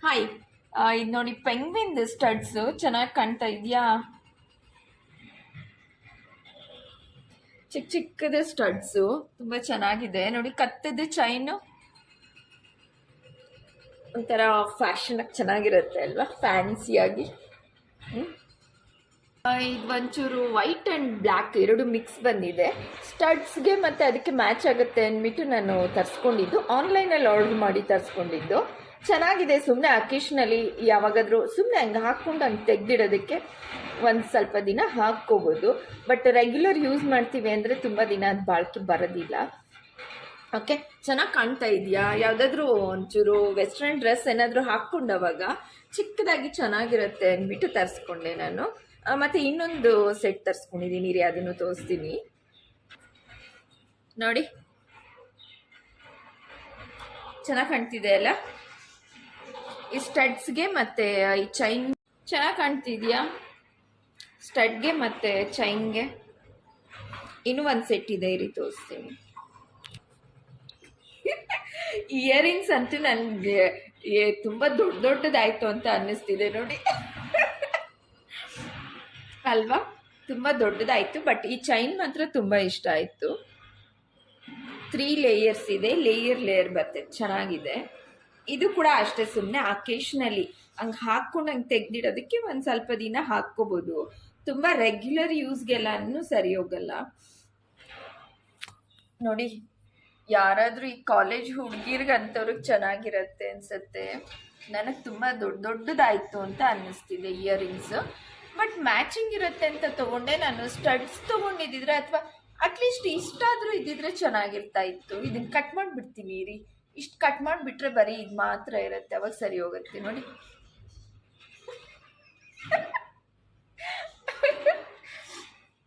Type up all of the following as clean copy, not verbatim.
Hi, ಇದು ನೋಡಿ penguin studs ಚೆನ್ನಾಗಿ ಕಾಣ್ತಾ ಇದೆಯಾ? ಚಿಕ್ಕ ಚಿಕ್ಕದ ಸ್ಟಡ್ಸು ತುಂಬ ಚೆನ್ನಾಗಿದೆ ನೋಡಿ. ಕತ್ತದ ಚೈನು ಒಂಥರ ಫ್ಯಾಷನ್ ಚೆನ್ನಾಗಿರುತ್ತೆ ಅಲ್ವಾ, ಫ್ಯಾನ್ಸಿಯಾಗಿ. ಇದು ಒಂಚೂರು ವೈಟ್ ಆ್ಯಂಡ್ ಬ್ಲ್ಯಾಕ್ ಎರಡು ಮಿಕ್ಸ್ ಬಂದಿದೆ. ಸ್ಟಡ್ಸ್ಗೆ ಮತ್ತು ಅದಕ್ಕೆ ಮ್ಯಾಚ್ ಆಗುತ್ತೆ ಅಂದ್ಬಿಟ್ಟು ನಾನು ತರಿಸ್ಕೊಂಡಿದ್ದು, ಆನ್ಲೈನಲ್ಲಿ ಆರ್ಡರ್ ಮಾಡಿ ತರಿಸ್ಕೊಂಡಿದ್ದು. ಚೆನ್ನಾಗಿದೆ. ಸುಮ್ಮನೆ ಅಕೇಶ್ನಲಿ ಯಾವಾಗಾದರೂ ಸುಮ್ಮನೆ ಹಂಗೆ ಹಾಕ್ಕೊಂಡು ಹಂಗೆ ತೆಗೆದಿಡೋದಕ್ಕೆ ಒಂದು ಸ್ವಲ್ಪ ದಿನ ಹಾಕ್ಕೋಬೋದು. ಬಟ್ ರೆಗ್ಯುಲರ್ ಯೂಸ್ ಮಾಡ್ತೀವಿ ಅಂದರೆ ತುಂಬ ದಿನ ಅದು ಬಾಳಿಕೆ ಬರೋದಿಲ್ಲ. ಓಕೆ, ಚೆನ್ನಾಗಿ ಕಾಣ್ತಾ ಇದೆಯಾ? ಯಾವುದಾದ್ರೂ ಒಂಚೂರು ವೆಸ್ಟರ್ನ್ ಡ್ರೆಸ್ ಏನಾದರೂ ಹಾಕ್ಕೊಂಡವಾಗ ಚಿಕ್ಕದಾಗಿ ಚೆನ್ನಾಗಿರುತ್ತೆ ಅಂದ್ಬಿಟ್ಟು ತರಿಸ್ಕೊಂಡೆ ನಾನು. ಮತ್ತು ಇನ್ನೊಂದು ಸೆಟ್ ತರಿಸ್ಕೊಂಡಿದ್ದೀನಿ ರೀ, ಅದನ್ನು ತೋರಿಸ್ತೀನಿ ನೋಡಿ. ಚೆನ್ನಾಗಿ ಕಾಣ್ತಿದೆ ಅಲ್ಲ? ಈ ಸ್ಟಡ್ಸ್ಗೆ ಮತ್ತು ಈ ಚೈನ್ ಚೆನ್ನಾಗಿ ಕಾಣ್ತಿದೆಯಾ? ಸ್ಟಡ್ಗೆ ಮತ್ತು ಚೈನ್ಗೆ ಇನ್ನೂ ಒಂದು ಸೆಟ್ ಇದೆ ಇರಿ, ತೋರಿಸ್ತೀನಿ. ಇಯರಿಂಗ್ಸ್ ಅಂತೂ ನನಗೆ ತುಂಬ ದೊಡ್ಡದಾಯಿತು ಅಂತ ಅನ್ನಿಸ್ತಿದೆ ನೋಡಿ ಅಲ್ವಾ? ತುಂಬ ದೊಡ್ಡದಾಯಿತು. ಬಟ್ ಈ ಚೈನ್ ಮಾತ್ರ ತುಂಬ ಇಷ್ಟ ಆಯಿತು. 3 ಲೇಯರ್ಸ್ ಇದೆ, ಲೇಯರ್ ಬರ್ತದೆ, ಚೆನ್ನಾಗಿದೆ. ಇದು ಕೂಡ ಅಷ್ಟೇ, ಸುಮ್ಮನೆ ಅಕೇಶ್ನಲಿ ಹಂಗೆ ಹಾಕ್ಕೊಂಡು ಹಂಗೆ ತೆಗೆದಿಡೋದಕ್ಕೆ ಒಂದು ಸ್ವಲ್ಪ ದಿನ ಹಾಕ್ಕೋಬೋದು. ತುಂಬ ರೆಗ್ಯುಲರ್ ಯೂಸ್ಗೆಲ್ಲನೂ ಸರಿ ಹೋಗಲ್ಲ ನೋಡಿ. ಯಾರಾದರೂ ಈ ಕಾಲೇಜ್ ಹುಡುಗಿರ್ಗಂಥವ್ರಿಗೆ ಚೆನ್ನಾಗಿರುತ್ತೆ ಅನಿಸುತ್ತೆ. ನನಗೆ ತುಂಬ ದೊಡ್ಡದಾಯಿತು ಅಂತ ಅನ್ನಿಸ್ತಿದೆ ಇಯರಿಂಗ್ಸ್. ಬಟ್ ಮ್ಯಾಚಿಂಗ್ ಇರುತ್ತೆ ಅಂತ ತೊಗೊಂಡೆ ನಾನು. ಸ್ಟಡ್ಸ್ ತೊಗೊಂಡಿದ್ದಿದ್ರೆ ಅಥವಾ ಅಟ್ಲೀಸ್ಟ್ ಇಷ್ಟಾದರೂ ಇದ್ದಿದ್ರೆ ಚೆನ್ನಾಗಿರ್ತಾ ಇತ್ತು. ಇದನ್ನು ಕಟ್ ಮಾಡಿಬಿಡ್ತೀನಿ ರೀ. ಇಷ್ಟು ಕಟ್ ಮಾಡಿಬಿಟ್ರೆ ಬರೀ ಇದು ಮಾತ್ರ ಇರುತ್ತೆ, ಅವಾಗ ಸರಿ ಹೋಗುತ್ತೆ ನೋಡಿ.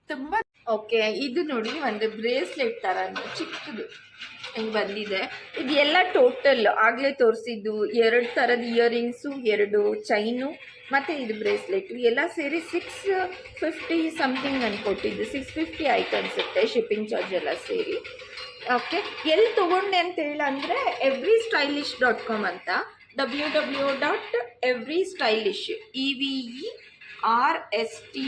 ತುಂಬ ಓಕೆ. ಇದು ನೋಡಿ ಒಂದು ಬ್ರೇಸ್ಲೆಟ್ ಥರ ಚಿಕ್ಕದು ಹಿಂಗೆ ಬಂದಿದೆ. ಇದು ಎಲ್ಲ ಟೋಟಲ್ ಆಗಲೇ ತೋರಿಸಿದ್ದು 2 ಥರದ ಇಯರಿಂಗ್ಸು, 2 ಚೈನು ಮತ್ತು ಇದು ಬ್ರೇಸ್ಲೆಟು ಎಲ್ಲ ಸೇರಿ 650 ಸಮಥಿಂಗ್ ಅನ್ಕೊಟ್ಟಿದ್ದು. 650 ಆಯ್ತು ಅನಿಸುತ್ತೆ, ಶಿಪ್ಪಿಂಗ್ ಚಾರ್ಜ್ ಎಲ್ಲ ಸೇರಿ. ಓಕೆ, ಎಲ್ಲಿ ತೊಗೊಂಡೆ ಅಂತ ಹೇಳಂದರೆ everystylish.com ಅಂತ, www.everystylish EVERSTY